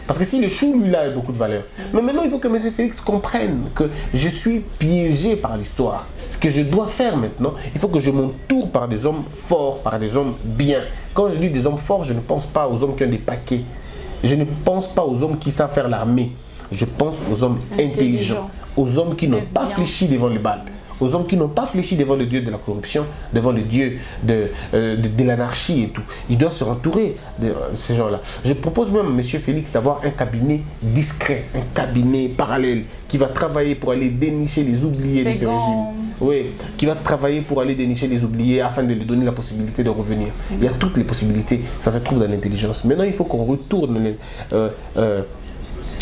Parce que s'il échoue, lui, il a beaucoup de valeur. Mais maintenant, il faut que M. Félix comprenne que je suis piégé par l'histoire. Ce que je dois faire maintenant, il faut que je m'entoure par des hommes forts, par des hommes bien. Quand je dis des hommes forts, je ne pense pas aux hommes qui ont des paquets. Je ne pense pas aux hommes qui savent faire l'armée. Je pense aux hommes intelligents, aux hommes qui n'ont pas fléchi devant le bal, aux hommes qui n'ont pas fléchi devant le dieu de la corruption, devant le dieu de l'anarchie et tout. Il doit se entourer de ces gens-là. Je propose même à M. Félix d'avoir un cabinet discret, un cabinet parallèle qui va travailler pour aller dénicher les oubliés de ce régime. Oui, qui va travailler pour aller dénicher les oubliés afin de lui donner la possibilité de revenir. Il y a toutes les possibilités, ça se trouve dans l'intelligence. Maintenant, il faut qu'on retourne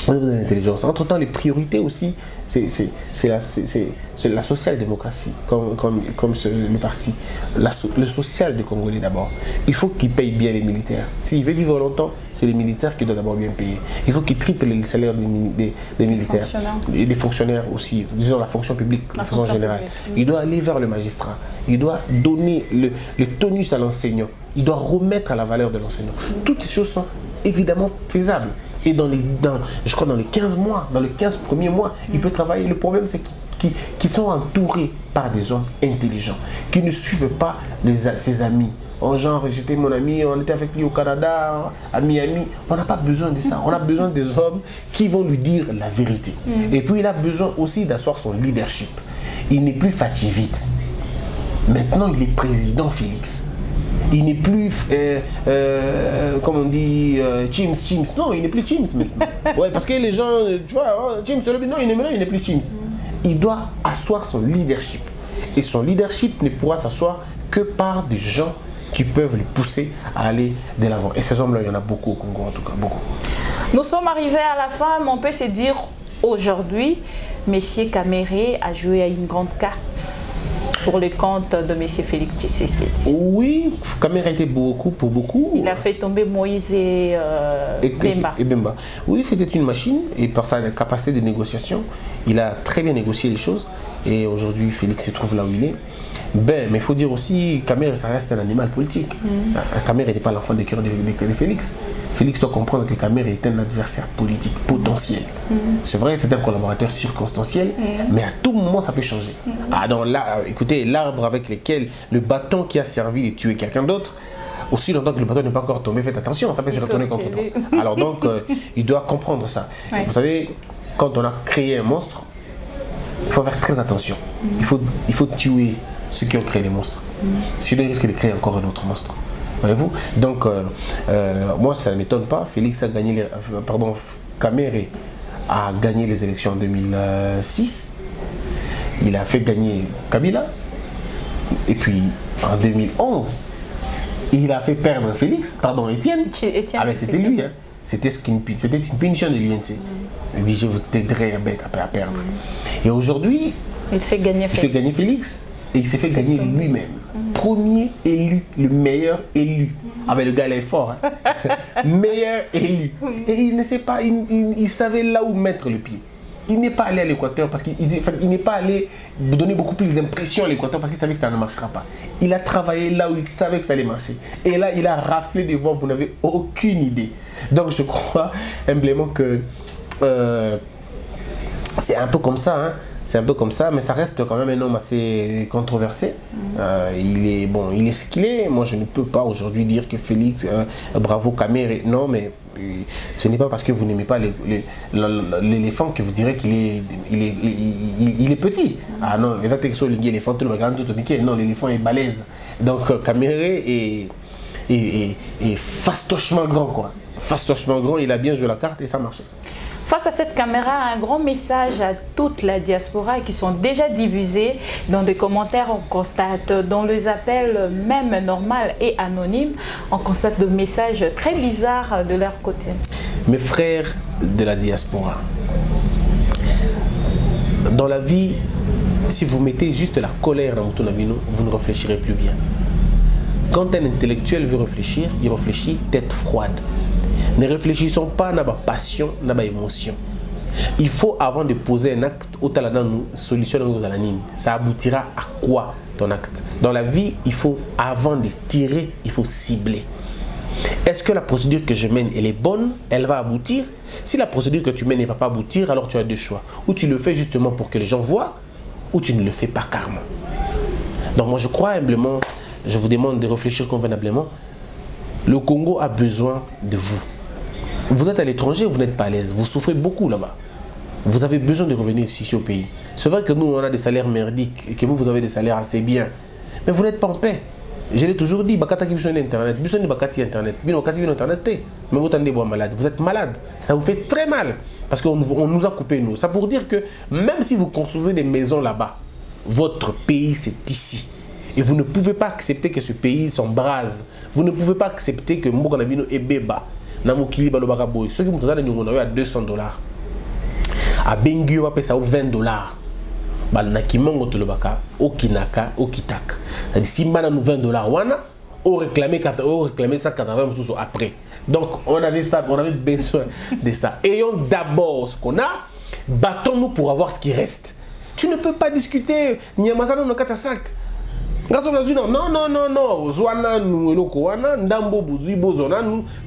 dans l'intelligence. Entre-temps, les priorités aussi, c'est la social-démocratie, comme le parti. Le social des Congolais d'abord. Il faut qu'ils payent bien les militaires. S'ils veulent vivre longtemps, c'est les militaires qui doivent d'abord bien payer. Il faut qu'ils triplent les salaires des militaires. Et des fonctionnaires aussi, disons la fonction publique de façon générale. Il doit aller vers le magistrat. Il doit donner le tonus à l'enseignant. Il doit remettre à la valeur de l'enseignant. Toutes ces choses sont évidemment faisables. Et je crois dans les 15 mois, dans les 15 premiers mois, il peut travailler. Le problème, c'est qu'ils sont entourés par des hommes intelligents, qui ne suivent pas ses amis. Oh, genre, j'étais mon ami, on était avec lui au Canada, à Miami. On n'a pas besoin de ça. On a besoin des hommes qui vont lui dire la vérité. Et puis, il a besoin aussi d'asseoir son leadership. Il n'est plus Fativite. Maintenant, il est président Félix. Il n'est plus, comme on dit, Chims. Non, il n'est plus Chims maintenant. Ouais, parce que les gens, tu vois, Chims, non, il n'est plus Chims. il doit asseoir son leadership. Et son leadership ne pourra s'asseoir que par des gens qui peuvent le pousser à aller de l'avant. Et ces hommes-là, il y en a beaucoup au Congo, en tout cas, beaucoup. Nous sommes arrivés à la fin, mais on peut se dire aujourd'hui, M. Kamere a joué à une grande carte pour le compte de M. Félix Tshisekedi. Oui, Kamere a été beaucoup pour beaucoup. Il a fait tomber Moïse et Bemba. Oui, c'était une machine et par sa capacité de négociation, il a très bien négocié les choses. Et aujourd'hui, Félix se trouve là où il est. Ben, mais il faut dire aussi, Kamere, ça reste un animal politique. Kamere n'était pas l'enfant de cœur de Félix. Félix doit comprendre que Kamere est un adversaire politique potentiel. C'est vrai, c'est un collaborateur circonstanciel, mais à tout moment, ça peut changer. Ah, donc là, écoutez, l'arbre avec lequel, le bâton qui a servi de tuer quelqu'un d'autre, aussi longtemps que le bâton n'est pas encore tombé, faites attention, ça peut se retourner contre toi. Alors donc, il doit comprendre ça. Ouais. Vous savez, quand on a créé un monstre, il faut faire très attention. Il faut tuer ceux qui ont créé les monstres. Sinon, il risque de créer encore un autre monstre. Voyez-vous? Donc, moi, ça ne m'étonne pas. Félix a gagné, Kamere a gagné les élections en 2006. Il a fait gagner Kabila. Et puis, en 2011, il a fait perdre Étienne. Ah, mais c'était lui. Hein. C'était une punition de l'UNC. Il dit, je vous t'aiderai à perdre. Et aujourd'hui, il fait gagner Félix. Et il s'est fait gagner lui-même. Premier élu, le meilleur élu. Ah ben le gars il est fort. Hein. Meilleur élu. Et il ne sait pas, il savait là où mettre le pied. Il n'est pas allé à l'Équateur parce qu'il n'est pas allé donner beaucoup plus d'impression à l'Équateur parce qu'il savait que ça ne marchera pas. Il a travaillé là où il savait que ça allait marcher. Et là, il a raflé des voix, vous n'avez aucune idée. Donc je crois humblement que c'est un peu comme ça. Hein. C'est un peu comme ça, mais ça reste quand même un homme assez controversé. Il est ce qu'il est. Moi, je ne peux pas aujourd'hui dire que Félix, bravo Kamere. Non, mais ce n'est pas parce que vous n'aimez pas l'éléphant que vous direz qu'il est petit. Ah non, l'éléphant, non, l'éléphant est balèze. Donc Kamere est fastochement grand, quoi. Fastochement grand, il a bien joué la carte et ça marchait. Face à cette caméra, un grand message à toute la diaspora qui sont déjà divisés dans des commentaires. On constate dans les appels, même normal et anonymes, on constate des messages très bizarres de leur côté. Mes frères de la diaspora, dans la vie, si vous mettez juste la colère dans votre navino, vous ne réfléchirez plus bien. Quand un intellectuel veut réfléchir, il réfléchit tête froide. Ne réfléchissons pas à notre passion, à notre émotion. Il faut, avant de poser un acte, solution ça aboutira à quoi ton acte? Dans la vie, il faut, avant de tirer, il faut cibler. Est-ce que la procédure que je mène, elle est bonne? Elle va aboutir? Si la procédure que tu mènes ne va pas aboutir, alors tu as deux choix. Ou tu le fais justement pour que les gens voient, ou tu ne le fais pas carrément. Donc moi, je crois humblement, je vous demande de réfléchir convenablement. Le Congo a besoin de vous. Vous êtes à l'étranger, vous n'êtes pas à l'aise. Vous souffrez beaucoup là-bas. Vous avez besoin de revenir ici au pays. C'est vrai que nous, on a des salaires merdiques et que vous avez des salaires assez bien. Mais vous n'êtes pas en paix. Je l'ai toujours dit, Internet. Mais vous malade. Vous êtes malade. Ça vous fait très mal. Parce qu'on nous a coupé, nous. Ça pour dire que même si vous construisez des maisons là-bas, votre pays, c'est ici. Et vous ne pouvez pas accepter que ce pays s'embrase. Vous ne pouvez pas accepter que Mbokanabino est béba. Namukili balobaka boy. Ceux qui m'ont donné à $200. À Bengu, on va payer ça $20. Banakimongo tolobaka, Okinaka, Okitak. C'est-à-dire, si on a $20, on réclamait 180 sous après. Donc, on avait besoin de ça. Ayons d'abord ce qu'on a, battons-nous pour avoir ce qui reste. Tu ne peux pas discuter. Nyamazano no katasak. Non.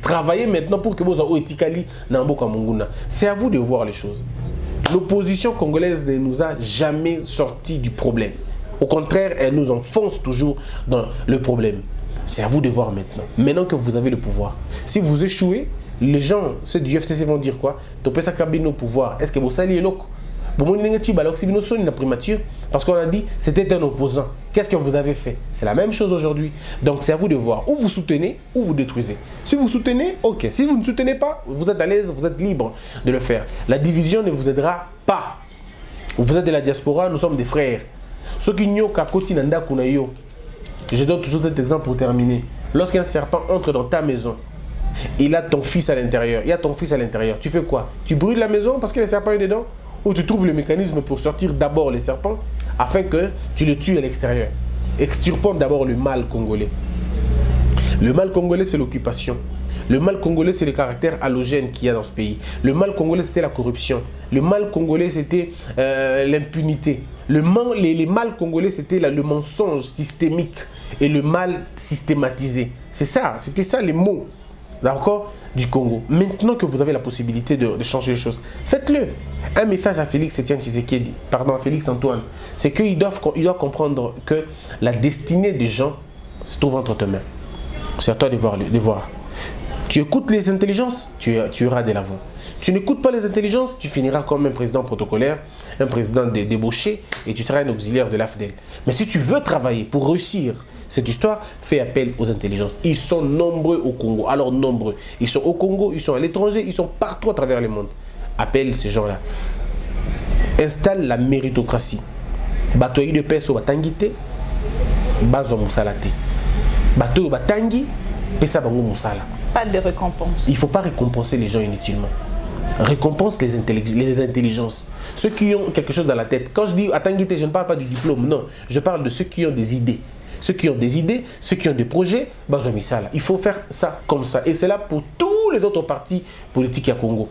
Travaillez maintenant pour que vous ayez etikali Namboka Munguna. C'est à vous de voir les choses. L'opposition congolaise ne nous a jamais sorti du problème. Au contraire, elle nous enfonce toujours dans le problème. C'est à vous de voir maintenant. Maintenant que vous avez le pouvoir. Si vous échouez, les gens, ceux du FCC vont dire quoi? Topesa Kabino au pouvoir. Est-ce que vous savez l'ok? Parce qu'on a dit c'était un opposant. Qu'est-ce que vous avez fait? C'est la même chose aujourd'hui. Donc c'est à vous de voir. Ou vous soutenez, ou vous détruisez. Si vous soutenez, ok. Si vous ne soutenez pas, vous êtes à l'aise, vous êtes libre de le faire. La division ne vous aidera pas. Vous êtes de la diaspora, nous sommes des frères. Ceux qui n'ont qu'à côté nanda kunayo. Je donne toujours cet exemple pour terminer. Lorsqu'un serpent entre dans ta maison, il a ton fils à l'intérieur. Il y a ton fils à l'intérieur. Tu fais quoi? Tu brûles la maison parce que le serpent est dedans? Ou tu trouves le mécanisme pour sortir d'abord les serpents afin que tu le tues à l'extérieur? Extirpons d'abord le mal congolais. Le mal congolais, c'est l'occupation. Le mal congolais, c'est le caractère halogène qu'il y a dans ce pays. Le mal congolais, c'était la corruption. Le mal congolais, c'était l'impunité. Les mal congolais, c'était le mensonge systémique et le mal systématisé. C'est ça, c'était ça les mots, d'accord, du Congo. Maintenant que vous avez la possibilité de changer les choses, faites-le. Un message à Félix Etienne Tshisekedi, pardon, à Félix Antoine, c'est qu'il doit comprendre que la destinée des gens se trouve entre tes mains. C'est à toi de voir. Tu écoutes les intelligences, tu iras de l'avant. Tu n'écoutes pas les intelligences, tu finiras comme un président protocolaire, un président débauché, et tu seras un auxiliaire de l'AFDEL. Mais si tu veux travailler pour réussir cette histoire, fais appel aux intelligences. Ils sont nombreux au Congo, alors nombreux. Ils sont au Congo, ils sont à l'étranger, ils sont partout à travers le monde. Appelle ces gens-là. Installe la méritocratie. Batoyi de peso batangite, bazo musalate. Batoyi batangi, pesa bango musala. Pas de récompense. Il ne faut pas récompenser les gens inutilement. Récompense les intelligences. Ceux qui ont quelque chose dans la tête. Quand je dis atangite, je ne parle pas du diplôme, non. Je parle de ceux qui ont des idées. Ceux qui ont des idées, ceux qui ont des projets, il faut faire ça comme ça. Et c'est là pour tous les autres partis politiques à Congo.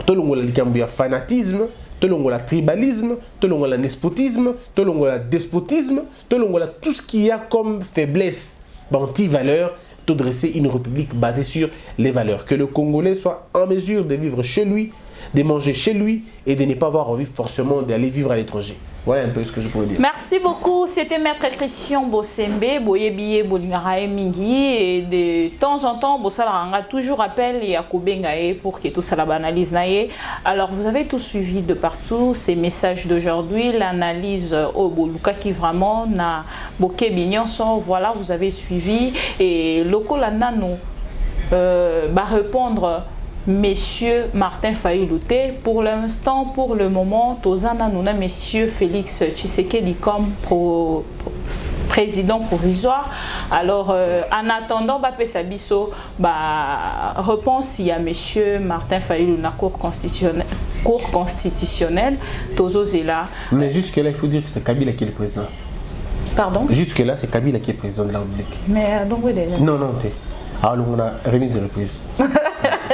Tout le monde a fanatisme, tout le monde a tribalisme, tout le monde a nespotisme, tout le monde a despotisme, tout le monde a tout ce qu'il y a comme faiblesse, anti-valeur. Dresser une république basée sur les valeurs. Que le Congolais soit en mesure de vivre chez lui, de manger chez lui et de ne pas avoir envie forcément d'aller vivre à l'étranger. Voilà un peu ce que je pourrais dire. Merci beaucoup. C'était Maître Christian Bosembe, Boyebiye Bolingarae Mingi. Et de temps en temps, Bossalaranga toujours appel et à Kobengae pour que tout ça la banalise. Alors, vous avez tout suivi de partout ces messages d'aujourd'hui, l'analyse au Boluka qui vraiment n'a boké bignon. Voilà, vous avez suivi. Et Lokolanda nous va répondre. Monsieur Martin Fayoulouté, pour l'instant, pour le moment, Tozana Nouna, Monsieur Félix Tshisekedi comme président provisoire. Alors, en attendant, Sabiso, réponse, il y a Monsieur Martin Fayoulouna, Cour constitutionnelle, Tozo Zela. Mais jusque-là, il faut dire que c'est Kabila qui est le président. Pardon? Jusque-là, c'est Kabila qui est président de la République. Mais donc, oui, déjà. Non, alors, on a remise de reprise.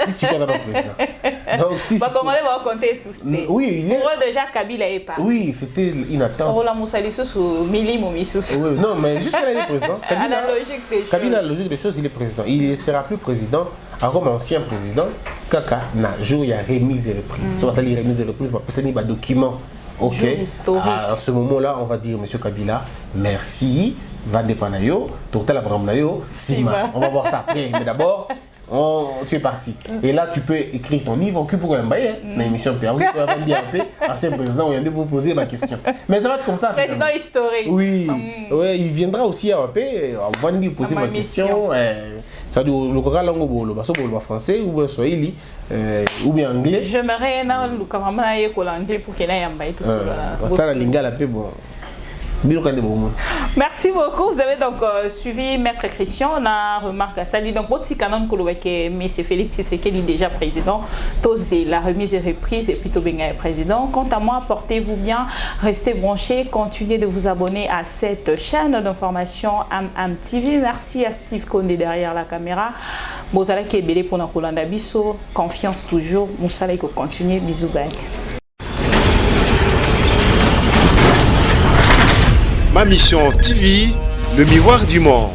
Super président. Donc, comment on va compter sous oui, il est... Pour eux, déjà, Kabila est parti. Oui, c'était une attente. On l'a moussali sous Mili Momissus. Oui, non, mais jusqu'à il est président. Kabila, la logique des choses, il est président. Il ne sera plus président. Comme ancien président, Kaka, il y a remise et reprise. Soit il remise et reprise, c'est un document. Ok. À ce moment-là, on va dire, Monsieur Kabila, merci. Vande Panayo, Total Abramnayo, Sima. On va voir ça après. Mais d'abord, tu es parti. Et là, tu peux écrire ton livre, occupe pour un bail, l'émission Père. Oui, tu vas dire un peu, ancien président, on vient vous poser ma question. Mais ça va être comme ça. Président historique. Oui, ouais, il viendra aussi à un peu, on va lui poser ma question. Ça dit, le Coca Lango Bolo, français ou bien Swahili, ou bien anglais. J'aimerais le cameraman aille l'anglais pour qu'il aille un bail tout seul. Voilà, Lingala peu bon. Merci beaucoup. Vous avez donc suivi Maître Christian. On a remarqué ça. Donc, votre canon que M. Félix Tshisekedi est déjà président. Tosé la remise et reprise et puis Tobenga est président. Quant à moi, portez-vous bien, restez branchés, continuez de vous abonner à cette chaîne d'information AmTV. Merci à Steve Kondé derrière la caméra. Bozala qui est belé pour Nakolanda Bisso. Confiance toujours. Moussala qui continue. Bisous, bye. Ma mission TV, le miroir du monde.